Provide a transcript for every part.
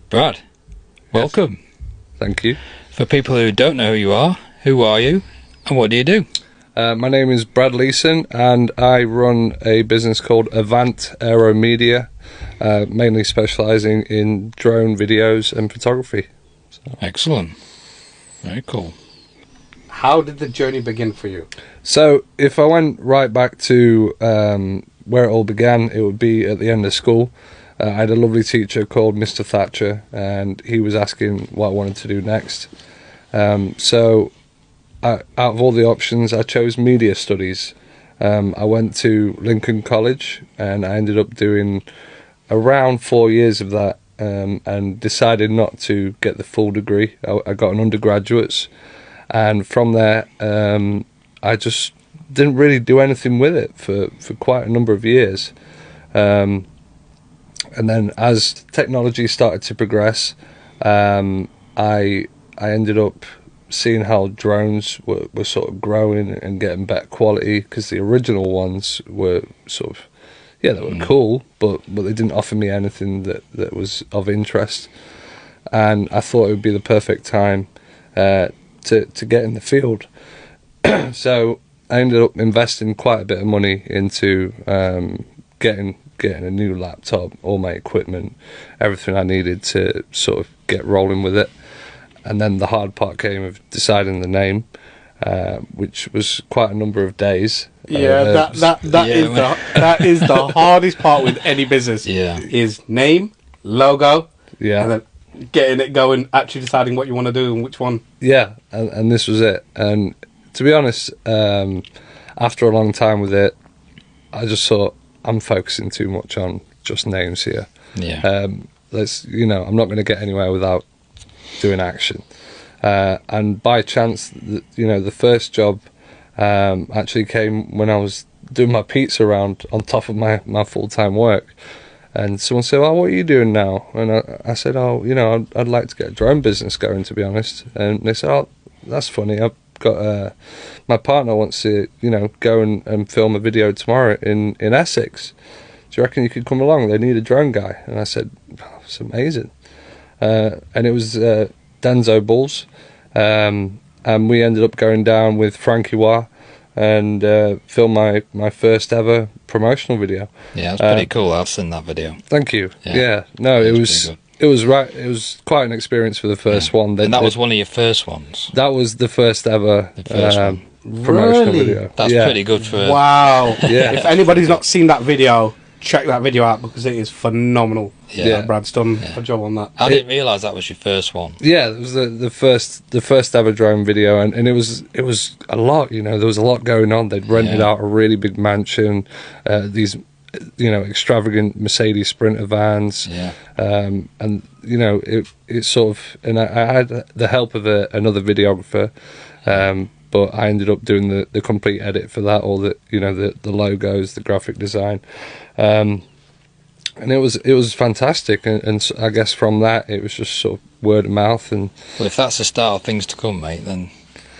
Brad, welcome. Thank you. For people who don't know who you are you, and what do you do? My name is Brad Leeson, and I run a business called Avant Aero Media, mainly specialising in drone videos and photography. So. Excellent. Very cool. How did the journey begin for you? So, if I went right back to where it all began, it would be at the end of school. I had a lovely teacher called Mr. Thatcher, and he was asking what I wanted to do next. So, out of all the options, I chose media studies. I went to Lincoln College, and I ended up doing around 4 years of that, and decided not to get the full degree. I got an undergraduate's, and from there, I just didn't really do anything with it for quite a number of years. And then as technology started to progress, I ended up seeing how drones were sort of growing and getting better quality, because the original ones were sort of, they were cool, but they didn't offer me anything that was of interest. And I thought it would be the perfect time to get in the field. So I ended up investing quite a bit of money into getting a new laptop, all my equipment, everything I needed to sort of get rolling with it. And then the hard part came of deciding the name, which was quite a number of days. That is the hardest part with any business. Yeah. Is name, logo, Yeah. and then getting it going, actually deciding what you want to do and which one. Yeah, and this was it. And to be honest, after a long time with it, I just thought, I'm focusing too much on just names here. Yeah. I'm not going to get anywhere without doing action. And by chance, the first job actually came when I was doing my pizza round on top of my full-time work. And someone said, "Oh, what are you doing now?" And I said, "Oh, I'd like to get a drone business going, to be honest." And they said, "Oh, that's funny. I've got my partner wants to, go and film a video tomorrow in Essex. Do you reckon you could come along? They need a drone guy." And I said, "Oh, it's amazing." And it was Denzo Bulls, and we ended up going down with Frankie Wah and film my first ever promotional video. Yeah, it's pretty cool. I've seen that video. Thank you. Yeah. No, it was quite an experience for the first one. And that was one of your first ones? That was the first ever promotional Really? video. That's pretty good for... Wow. Yeah. If anybody's not seen that video, check that video out, because it is phenomenal. Yeah. Brad's done a job on that. I didn't realise that was your first one. Yeah, it was the first ever drone video, and it was a lot. There was a lot going on. They'd rented out a really big mansion, these extravagant Mercedes Sprinter vans, and it sort of, and I had the help of another videographer, but I ended up doing the complete edit for that, all the logos, the graphic design. And it was fantastic, and I guess from that it was just sort of word of mouth. And well, if that's the start of things to come, mate, then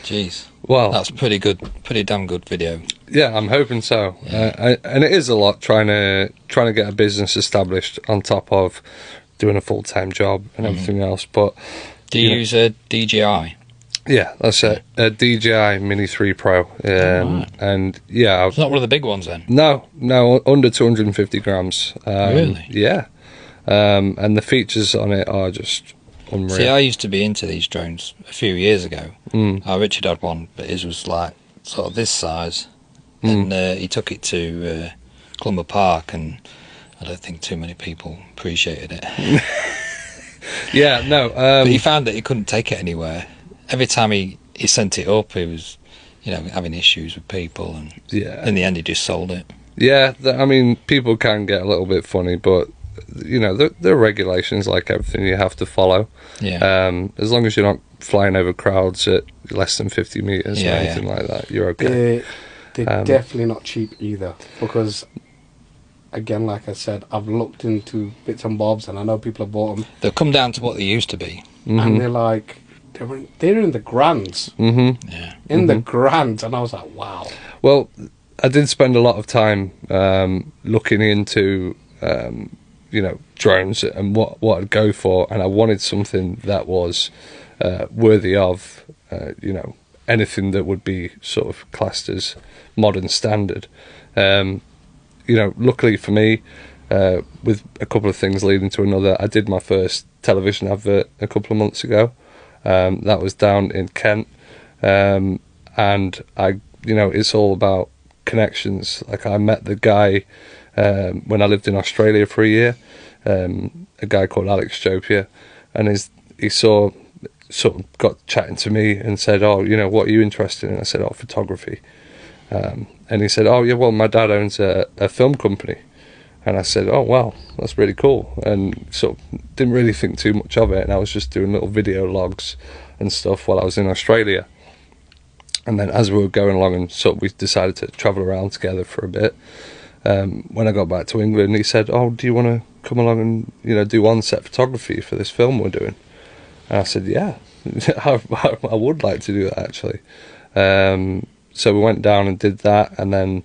geez, well, that's pretty damn good video. Yeah, I'm hoping so. Yeah. And it is a lot trying to get a business established on top of doing a full-time job and everything else. But do you use a DJI? Yeah, that's it. A DJI Mini 3 Pro. And yeah, it's not one of the big ones then. No, under 250 grams. Really? Yeah. And the features on it are just unreal. See, I used to be into these drones a few years ago. Richard had one, but his was like sort of this size, and he took it to Clumber Park, and I don't think too many people appreciated it. Yeah, no. But he found that he couldn't take it anywhere. Every time he sent it up, he was, having issues with people, and in the end, he just sold it. Yeah, people can get a little bit funny, but there are regulations like everything you have to follow. Yeah. As long as you're not flying over crowds at less than 50 meters or anything like that, you're okay. They're definitely not cheap either, because, again, like I said, I've looked into bits and bobs, and I know people have bought them. They've come down to what they used to be, and they're like, they're in the grands. In the grands, and I was like, wow. Well, I did spend a lot of time looking into drones and what I'd go for, and I wanted something that was worthy of anything that would be sort of classed as modern standard. Luckily for me, with a couple of things leading to another, I did my first television advert a couple of months ago. That was down in Kent, and it's all about connections. Like, I met the guy when I lived in Australia for a year, a guy called Alex Jopia, and he sort of got chatting to me and said, "Oh, what are you interested in?" I said, "Oh, photography." And he said, "Oh, yeah, well, my dad owns a film company." And I said, "Oh, wow, that's really cool." And sort of didn't really think too much of it, and I was just doing little video logs and stuff while I was in Australia. And then as we were going along, and sort of we decided to travel around together for a bit, when I got back to England, he said, "Oh, do you want to come along and do on-set photography for this film we're doing?" And I said, "Yeah, I would like to do that, actually." So we went down and did that, and then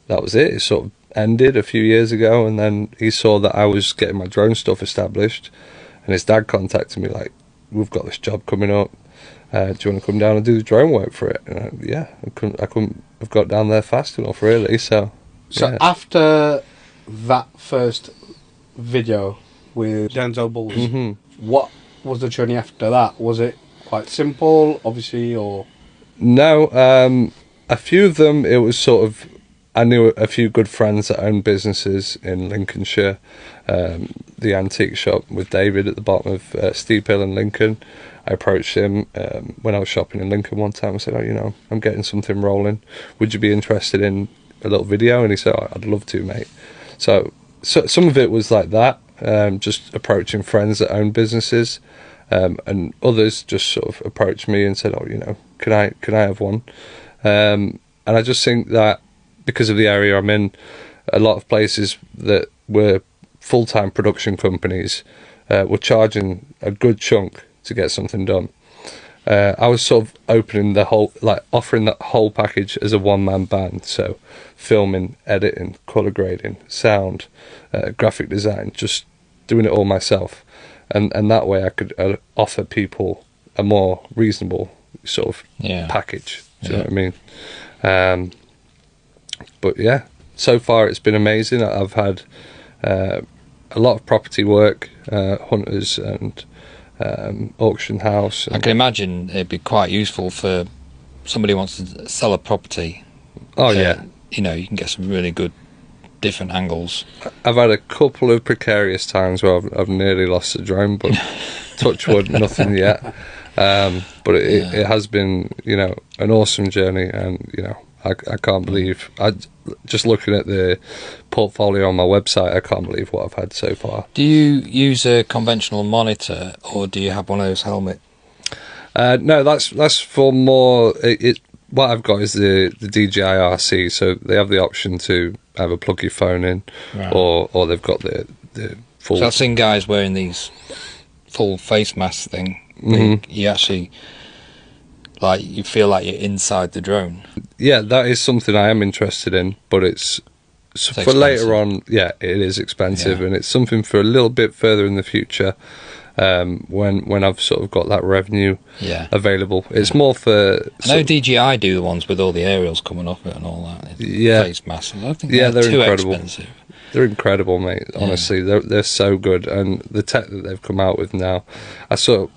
that was it. It sort of ended a few years ago, and then he saw that I was getting my drone stuff established, and his dad contacted me like, "We've got this job coming up. Do you want to come down and do the drone work for it?" And I couldn't have got down there fast enough, really. So yeah. After that first video with Denzel Bulls, what was the journey after that? Was it quite simple, obviously, or...? No, a few of them, it was sort of, I knew a few good friends that owned businesses in Lincolnshire. The antique shop with David at the bottom of Steep Hill in Lincoln. I approached him when I was shopping in Lincoln one time. I said, "Oh, I'm getting something rolling. Would you be interested in a little video?" And he said, "Oh, I'd love to, mate." So some of it was like that, just approaching friends that own businesses, and others just sort of approached me and said, "Oh, can I have one?" And I just think that because of the area I'm in, a lot of places that were full-time production companies were charging a good chunk to get something done. I was sort of offering that whole package as a one-man band, so filming, editing, colour grading, sound, graphic design, just doing it all myself, and that way I could offer people a more reasonable sort of package. Do you know what I mean? But yeah, so far it's been amazing. I've had a lot of property work, hunters and auction house. I can imagine it'd be quite useful for somebody who wants to sell a property. Oh yeah, you can get some really good different angles. I've had a couple of precarious times where I've nearly lost the drone, but touch wood, nothing yet. But it has been, an awesome journey, and I can't believe, just looking at the portfolio on my website, I can't believe what I've had so far. Do you use a conventional monitor, or do you have one of those helmets? No, that's for more. What I've got is the DJI RC, so they have the option to either plug your phone in, right, or they've got the full. So I've seen guys wearing these full face mask thing. You actually, you feel like you're inside the drone. Yeah, that is something I am interested in, but it's for expensive. Later on. Yeah, it is expensive, and it's something for a little bit further in the future, when I've sort of got that revenue available. It's more for... I know DJI do the ones with all the aerials coming off it and all that. Face masks. I think they're too incredible. Expensive. They're incredible, mate. Honestly, they're so good, and the tech that they've come out with now, I sort of...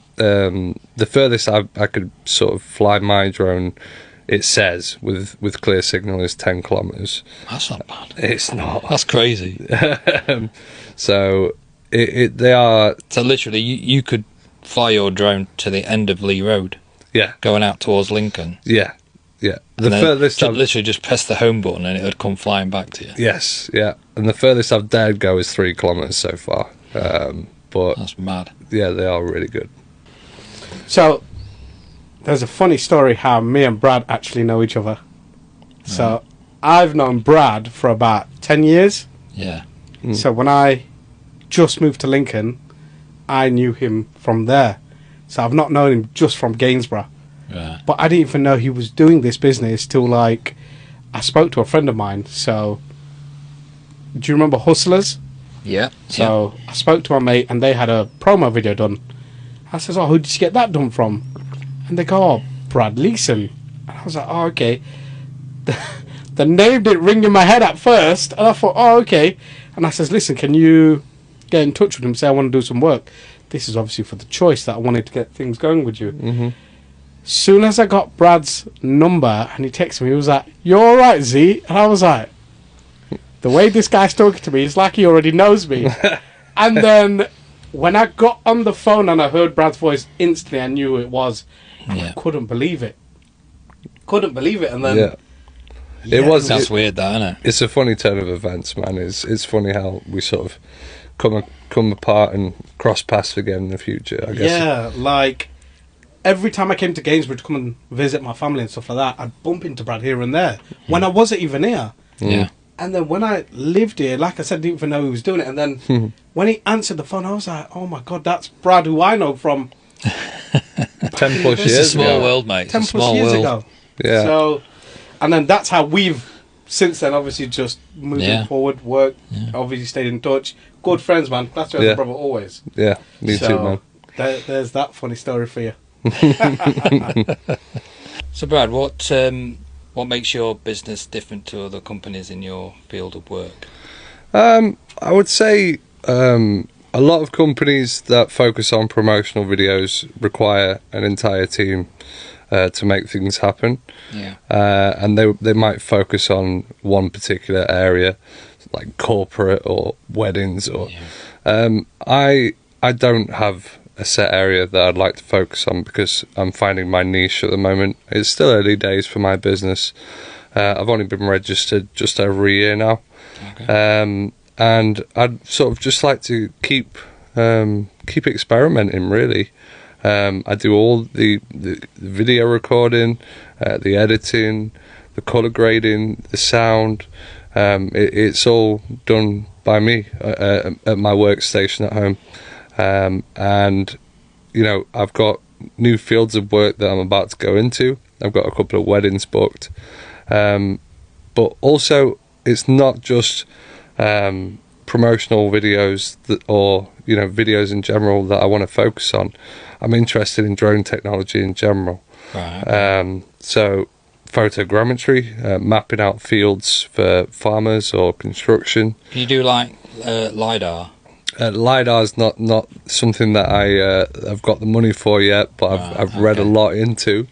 the furthest I could sort of fly my drone, it says with clear signal, is 10 kilometers. That's not bad. It's not. That's crazy. So they are. So literally, you could fly your drone to the end of Lee Road. Yeah. Going out towards Lincoln. Yeah. The furthest literally just press the home button and it would come flying back to you. Yes. Yeah. And the furthest I've dared go is 3 kilometers so far. But that's mad. Yeah, they are really good. So, there's a funny story how me and Brad actually know each other. So, I've known Brad for about 10 years. Yeah. So, when I just moved to Lincoln, I knew him from there. So, I've not known him just from Gainsborough. Right. But I didn't even know he was doing this business till, I spoke to a friend of mine. So, do you remember Hustlers? Yeah. So I spoke to my mate, and they had a promo video done. I says, "Oh, who did you get that done from?" And they go, "Oh, Brad Leeson." And I was like, "Oh, okay." The name didn't ring in my head at first, and I thought, "Oh, okay." And I says, "Listen, can you get in touch with him? Say I want to do some work." This is obviously for the choice that I wanted to get things going with you. Mm-hmm. Soon as I got Brad's number and he texted me, he was like, "You all right, Z?" And I was like, the way this guy's talking to me, it's like he already knows me. And then when I got on the phone and I heard Brad's voice, instantly I knew who it was. And I couldn't believe it. Couldn't believe it. And then it was. That's weird, that, isn't it? It's a funny turn of events, man. It's funny how we sort of come apart and cross paths again in the future, I guess. Yeah, like every time I came to Gainsborough to come and visit my family and stuff like that, I'd bump into Brad here and there when I wasn't even here. Yeah. And then when I lived here, like I said, I didn't even know he was doing it. And then when he answered the phone, I was like, "Oh my God, that's Brad, who I know from 10 plus It's years a small ago. world, mate. It's 10 a plus small years world. ago." Yeah. So, and then that's how we've, since then, obviously just moving forward, work, obviously stayed in touch. Good friends, man. That's your brother always. Yeah, me too, man. There's that funny story for you. So, Brad, what makes your business different to other companies in your field of work? I would say a lot of companies that focus on promotional videos require an entire team to make things happen. Yeah. And they might focus on one particular area, like corporate or weddings. Or I don't have a set area that I'd like to focus on because I'm finding my niche at the moment. It's still early days for my business. I've only been registered just over a year now. Okay. And I'd sort of just like to keep experimenting, really. I do all the video recording, the editing, the colour grading, the sound. It's all done by me at my workstation at home. And, you know, I've got new fields of work that I'm about to go into. I've got a couple of weddings booked. But also, it's not just promotional videos or videos in general that I want to focus on. I'm interested in drone technology in general. Right. So photogrammetry, mapping out fields for farmers or construction. Can you do like LiDAR? LiDAR's not something that I've got the money for yet, but I've read a lot into.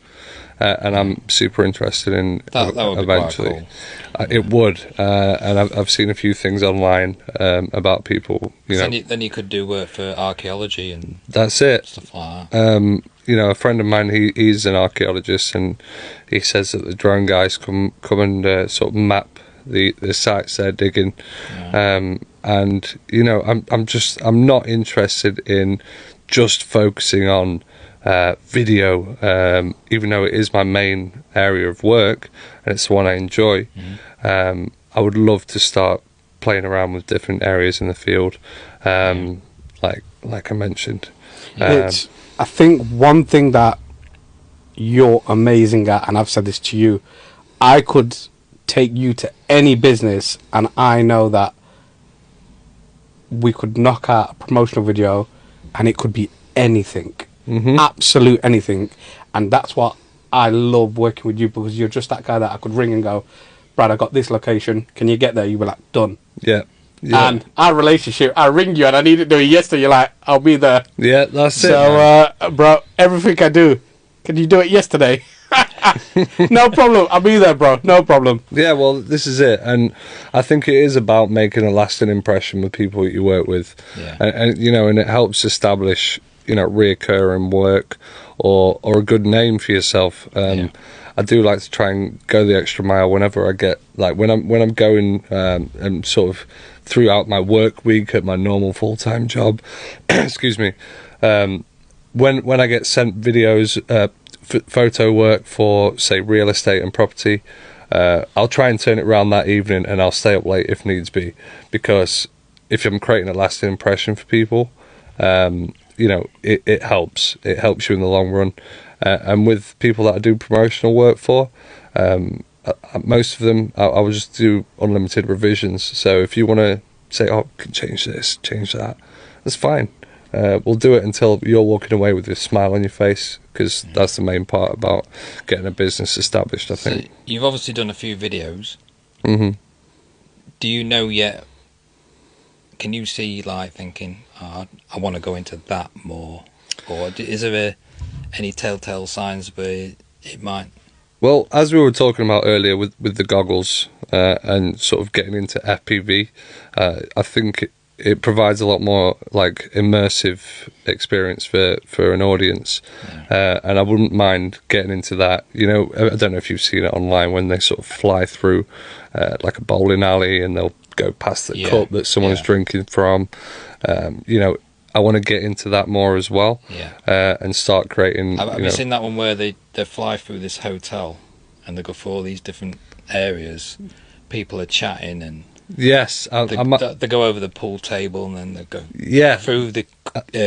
And I'm super interested in that would eventually. Be quite cool. It would, and I've seen a few things online about people. Then you could do work for archaeology and that's it. Stuff like that. A friend of mine, he's an archaeologist, and he says that the drone guys come and sort of map the sites they're digging. Yeah. And I'm not interested in just focusing on video, even though it is my main area of work and it's the one I enjoy. I would love to start playing around with different areas in the field, like I mentioned. I think one thing that you're amazing at, and I've said this to you, I could take you to any business and I know that we could knock out a promotional video and it could be anything. Absolute anything. And that's what I love working with you, because you're just that guy that I could ring and go, "Brad, I got this location, can you get there?" You were like, "Done." Yeah. And our relationship, I ring you and I need to do it yesterday, you're like, "I'll be there." Yeah, that's it. So bro, everything I do, can you do it yesterday? No problem, I'll be there, bro, no problem. Yeah, well, this is it, and I think it is about making a lasting impression with people that you work with. And it helps establish reoccurring work or a good name for yourself. I do like to try and go the extra mile whenever I get, like when I'm going and sort of throughout my work week at my normal full-time job. Excuse me. When I get sent videos, photo work for, say, real estate and property, I'll try and turn it around that evening, and I'll stay up late if needs be, because if I'm creating a lasting impression for people, it helps. It helps you in the long run. And with people that I do promotional work for, most of them, I will just do unlimited revisions. So if you want to say, oh, can change this, change that. That's fine. We'll do it until you're walking away with a smile on your face, because that's the main part about getting a business established, I think. So you've obviously done a few videos. Mm-hmm. Do you know yet? Can you see, like, thinking, oh, I want to go into that more? Or is there any telltale signs where it might? Well, as we were talking about earlier with the goggles and sort of getting into FPV, I think it provides a lot more like immersive experience for an audience, and I wouldn't mind getting into that. You know, I don't know if you've seen it online when they sort of fly through like a bowling alley and they'll go past the cup that someone's drinking from. You know, I want to get into that more as well, and start creating. Have you seen that one where they fly through this hotel and they go through all these different areas? People are chatting and yes, they go over the pool table and then they go through the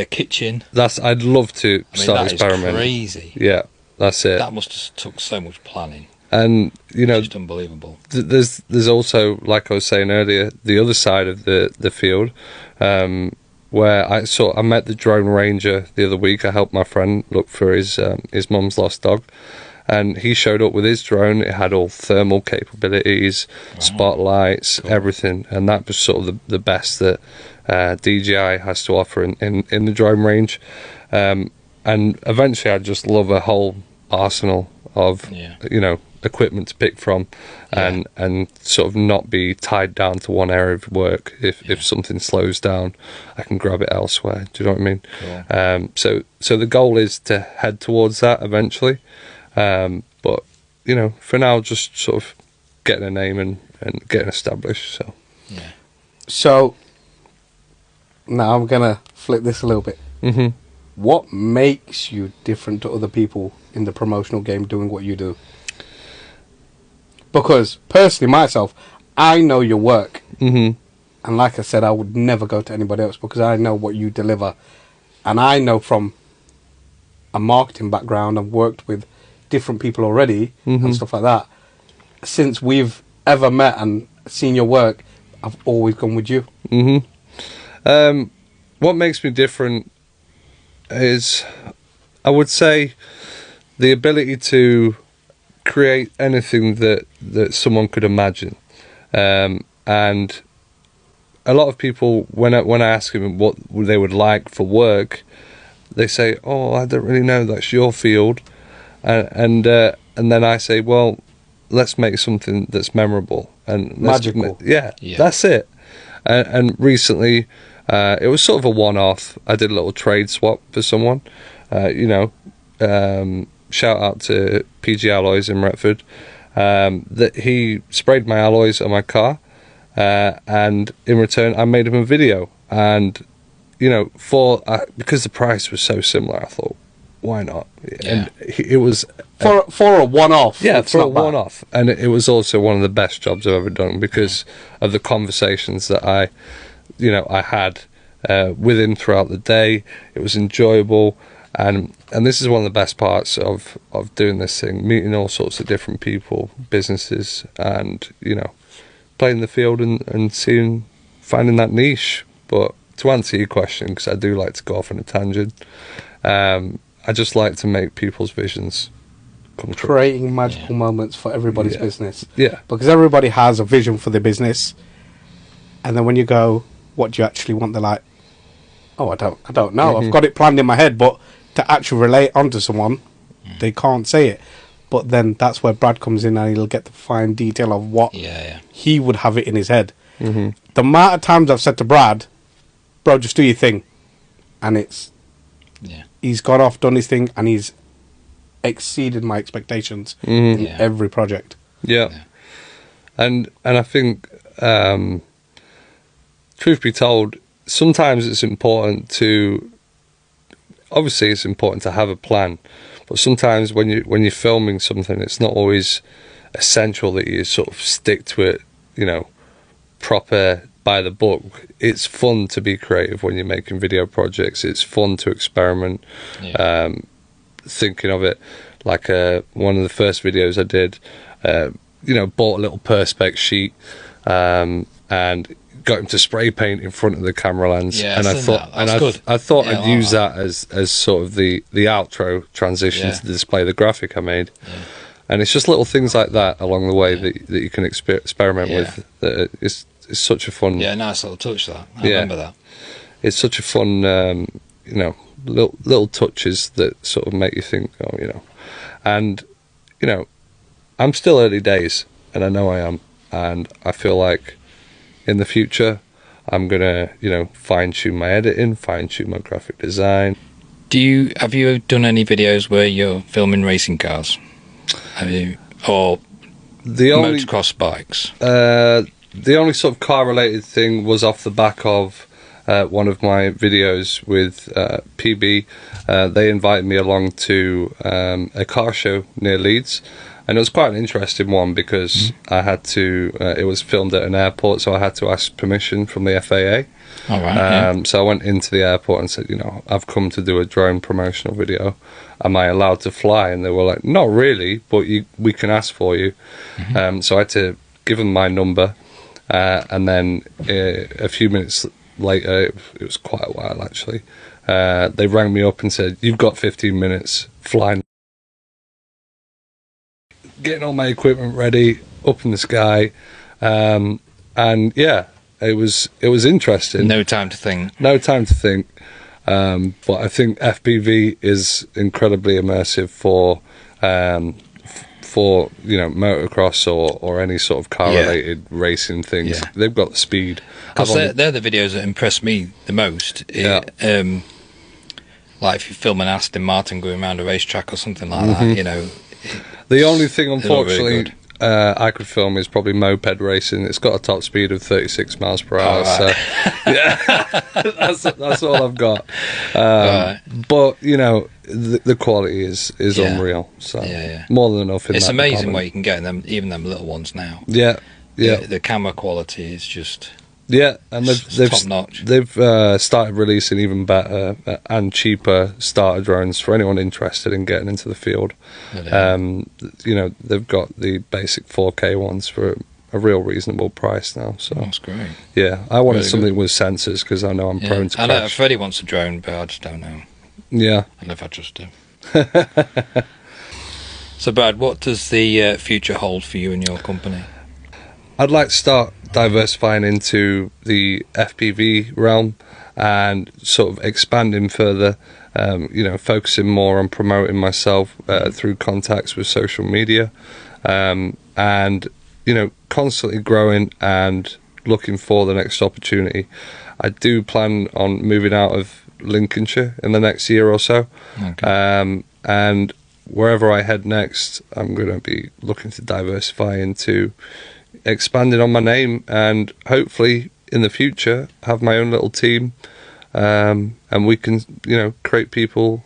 kitchen. I'd love to start experimenting. That is crazy. Yeah, that's it. That must have took so much planning. And you know, just unbelievable. There's also, like I was saying earlier, the other side of the field, where I met the drone ranger the other week. I helped my friend look for his mum's lost dog, and he showed up with his drone. It had all thermal capabilities, spotlights, everything, and that was sort of the best that DJI has to offer in the drone range. And eventually, I just love a whole arsenal of you know, equipment to pick from, and sort of not be tied down to one area of work. If something slows down, I can grab it elsewhere. Do you know what I mean? Cool. So the goal is to head towards that eventually, but you know, for now, just sort of getting a name and getting established. So now I'm gonna flip this a little bit. Mm-hmm. What makes you different to other people in the promotional game doing what you do? Because personally, myself, I know your work. Mm-hmm. And like I said, I would never go to anybody else because I know what you deliver. And I know from a marketing background, I've worked with different people already and stuff like that. Since we've ever met and seen your work, I've always gone with you. Mm-hmm. What makes me different is, I would say, the ability to create anything that someone could imagine, and a lot of people, when I ask them what they would like for work, they say, "Oh, I don't really know. That's your field," and then I say, "Well, let's make something that's memorable and magical." Yeah, that's it. And recently, it was sort of a one-off. I did a little trade swap for someone, you know. Shout out to PG Alloys in Retford, that he sprayed my alloys on my car, and in return I made him a video. And you know, because the price was so similar, I thought, why not? And it was for a one-off. Yeah, for a one-off, and it was also one of the best jobs I've ever done because of the conversations that I had with him throughout the day. It was enjoyable. And this is one of the best parts of doing this thing, meeting all sorts of different people, businesses, and you know, playing the field and finding that niche. But to answer your question, because I do like to go off on a tangent, I just like to make people's visions come true. Creating magical moments for everybody's business. Yeah. Because everybody has a vision for their business, and then when you go, what do you actually want? They're like, oh, I don't know. I've got it planned in my head, but to actually relate onto someone, they can't say it. But then that's where Brad comes in and he'll get the fine detail of what he would have it in his head. The amount of times I've said to Brad, bro, just do your thing. And he's gone off, done his thing, and he's exceeded my expectations in every project. Yeah. And I think, truth be told, sometimes it's important to... Obviously, it's important to have a plan, but sometimes when you're filming something, it's not always essential that you sort of stick to it, you know, proper by the book. It's fun to be creative when you're making video projects. It's fun to experiment. Thinking of it like one of the first videos I did, you know, bought a little perspex sheet and got him to spray paint in front of the camera lens, Yeah, and I I've seen thought, that. That's good. I thought Yeah, I I'd like use that. that as sort of the outro transition Yeah. to display the graphic I made. Yeah. And it's just little things like that along the way that you can experiment Yeah. with. That is such a fun. Yeah, nice little touch that. I Yeah. remember that. It's such a fun, you know, little touches that sort of make you think, oh, you know, and you know, I'm still early days, and I know I am, and I feel like in the future I'm gonna, you know, fine tune my editing, fine tune my graphic design. Have you done any videos where you're filming racing cars? Have you, or The only motocross bikes? the only sort of car related thing was off the back of one of my videos with PB. They invited me along to a car show near Leeds, and it was quite an interesting one because I had to. It was filmed at an airport, so I had to ask permission from the FAA. All right. Yeah. So I went into the airport and said, you know, I've come to do a drone promotional video. Am I allowed to fly? And they were like, not really, but we can ask for you. So I had to give them my number, and then a few minutes later, it was quite a while actually, they rang me up and said, you've got 15 minutes, flying. Getting all my equipment ready, up in the sky, and yeah, it was interesting. No time to think. No time to think. But I think FPV is incredibly immersive for you know, motocross or any sort of car related racing things. Yeah. They've got the speed. Because they're the videos that impress me the most. Yeah. Like if you film an Aston Martin going around a racetrack or something like that, you know. The only thing, look really unfortunately, good. I could film is probably moped racing. It's got a top speed of 36 miles per hour. Right. So, yeah, that's all I've got. Right. But you know, the quality is Yeah. unreal. So Yeah. more than enough. It's that amazing department. what you can get in them, even them little ones now. Yeah, yeah, The camera quality is just yeah. And they've top notch. They've started releasing even better and cheaper starter drones for anyone interested in getting into the field. You know, they've got the basic 4K ones for a real reasonable price now. So That's great. yeah, I wanted Really something with sensors because I know I'm Yeah. prone to I know crash. Freddie wants a drone, but I just don't know. Yeah. I don't know if I trust him. So, Brad, what does the future hold for you and your company? I'd like to start diversifying into the FPV realm and sort of expanding further, you know, focusing more on promoting myself through contacts with social media, and, you know, constantly growing and looking for the next opportunity. I do plan on moving out of Lincolnshire in the next year or so. Okay. And wherever I head next, I'm going to be looking to diversify into expanding on my name and hopefully in the future have my own little team, and we can, you know, create people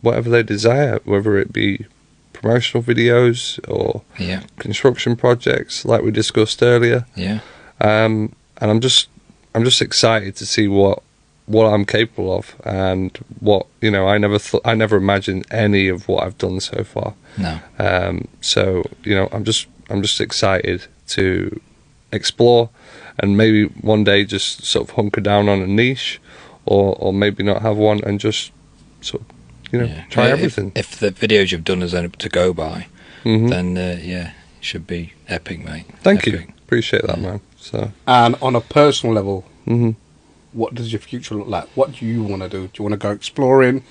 whatever they desire, whether it be promotional videos or Yeah. construction projects like we discussed earlier. Yeah. And I'm just excited to see what I'm capable of, and what, you know, I never imagined any of what I've done so far. No. So, you know, I'm just excited to explore and maybe one day just sort of hunker down on a niche, or maybe not have one and just sort of, you know, try everything. If the videos you've done is anything to go by, Mhm. then yeah, it should be epic, mate. Thank Epic. you, appreciate that, man. So And on a personal level, mhm. what does your future look like? What do you want to do? Do you want to go exploring?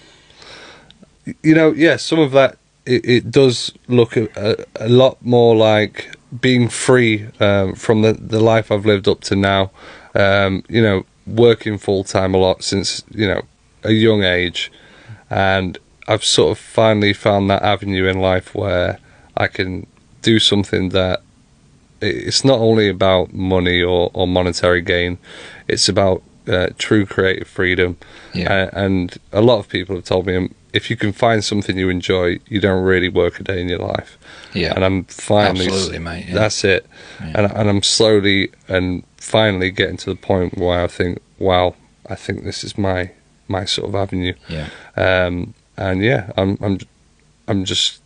You know, yeah, some of that, it does look a lot more like being free from the life I've lived up to now. You know, working full time a lot since, you know, a young age, and I've sort of finally found that avenue in life where I can do something that it's not only about money or monetary gain, it's about true creative freedom. Yeah. And a lot of people have told me, if you can find something you enjoy, you don't really work a day in your life. Yeah. And I'm finally, Absolutely, mate. Yeah. that's it. Yeah. And I'm slowly and finally getting to the point where I think, wow, I think this is my sort of avenue. Yeah. And yeah, I'm just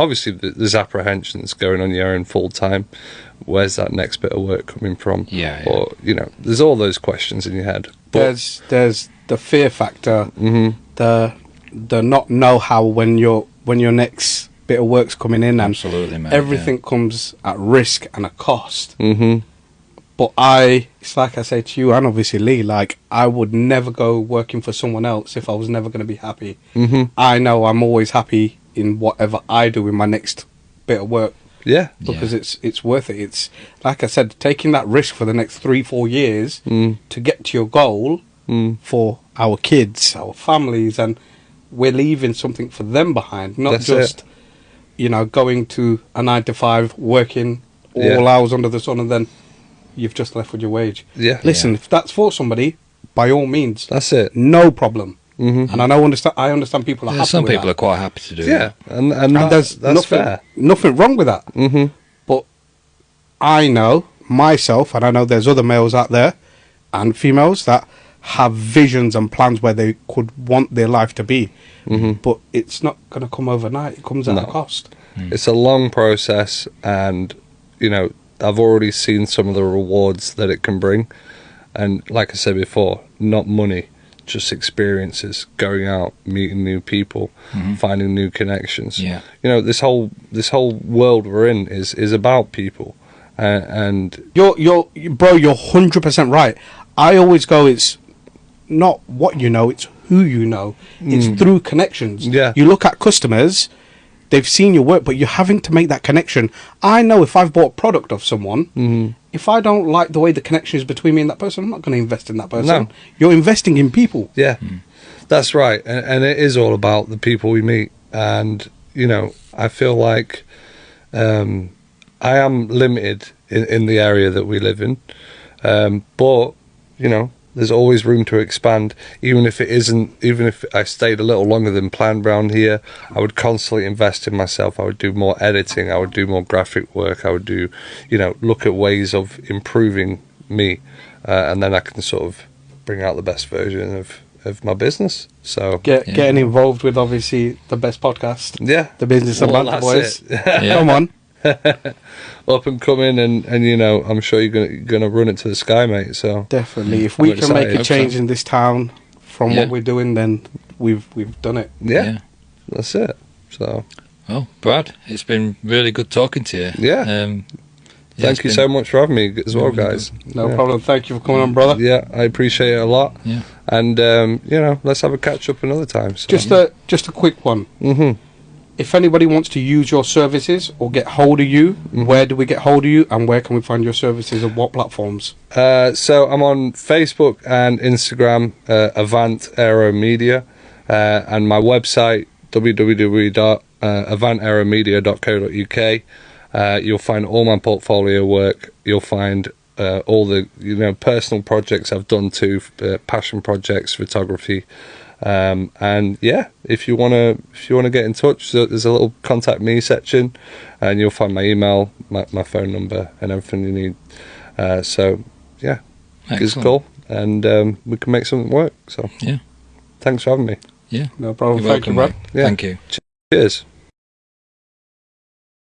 obviously there's apprehensions going on your own full time. Where's that next bit of work coming from? Yeah. Or, you know, there's all those questions in your head. But There's the fear factor, the not know how when your next bit of work's coming in, and Absolutely, mate, everything comes at risk and a cost. But it's like I say to you, and obviously Lee, like, I would never go working for someone else if I was never going to be happy. I know I'm always happy in whatever I do in my next bit of work. Yeah. Because it's worth it. It's, like I said, taking that risk for the next 3-4 years to get to your goal for our kids, our families, and we're leaving something for them behind, not That's just, it. you know, going to a 9 to 5, working all hours under the sun, and then you've just left with your wage. Yeah. Listen, if that's for somebody, by all means, That's it. no problem. And I understand people are happy some with people that. are quite happy to do Yeah. that. And There's that's fair. nothing wrong with that. But I know myself, and I know there's other males out there and females that have visions and plans where they could want their life to be. But it's not going to come overnight. It comes at a cost. It's a long process, and, you know, I've already seen some of the rewards that it can bring. And like I said before, not money, just experiences, going out, meeting new people, finding new connections. Yeah. You know, this whole world we're in is about people. And You're 100% right. I always go, it's not what you know, it's who you know. It's through connections. Yeah. You look at customers, they've seen your work, but you're having to make that connection. I know if I've bought product of someone, if I don't like the way the connection is between me and that person, I'm not going to invest in that person. No. You're investing in people. yeah, that's right. And it is all about the people we meet. And, you know, I feel like I am limited in the area that we live in. But, you know, there's always room to expand. Even if I stayed a little longer than planned around here, I would constantly invest in myself. I would do more editing. I would do more graphic work. I would do, you know, look at ways of improving me. And then I can sort of bring out the best version of my business. So Getting involved with, obviously, the best podcast. yeah, The Business of Banter that's Boys. it. Come on. Up and coming, and you know, I'm sure you're gonna run it to the sky, mate. So Definitely. If we I'm can make a excited. change in this town from Yeah. what we're doing, then we've done it. yeah, that's it. So Well, Brad, it's been really good talking to you. Yeah. Thank you so much for having me as well, really guys. No Yeah. problem. Thank you for coming on, brother. Yeah, I appreciate it a lot. Yeah. And you know, let's have a catch up another time. So. Just a quick one. Mhm. If anybody wants to use your services or get hold of you, where do we get hold of you, and where can we find your services and what platforms? So I'm on Facebook and Instagram, Avant Aero Media, and my website www.avantaeromedia.co.uk. You'll find all my portfolio work. You'll find all the personal projects I've done too, passion projects, photography. And yeah, if you wanna get in touch, there's a little contact me section, and you'll find my email, my phone number, and everything you need. So yeah, it's Excellent. cool, and we can make something work. So Yeah. thanks for having me. Yeah. No problem. You're Thank you, welcome, Brad. mate. Yeah. Thank you. Cheers.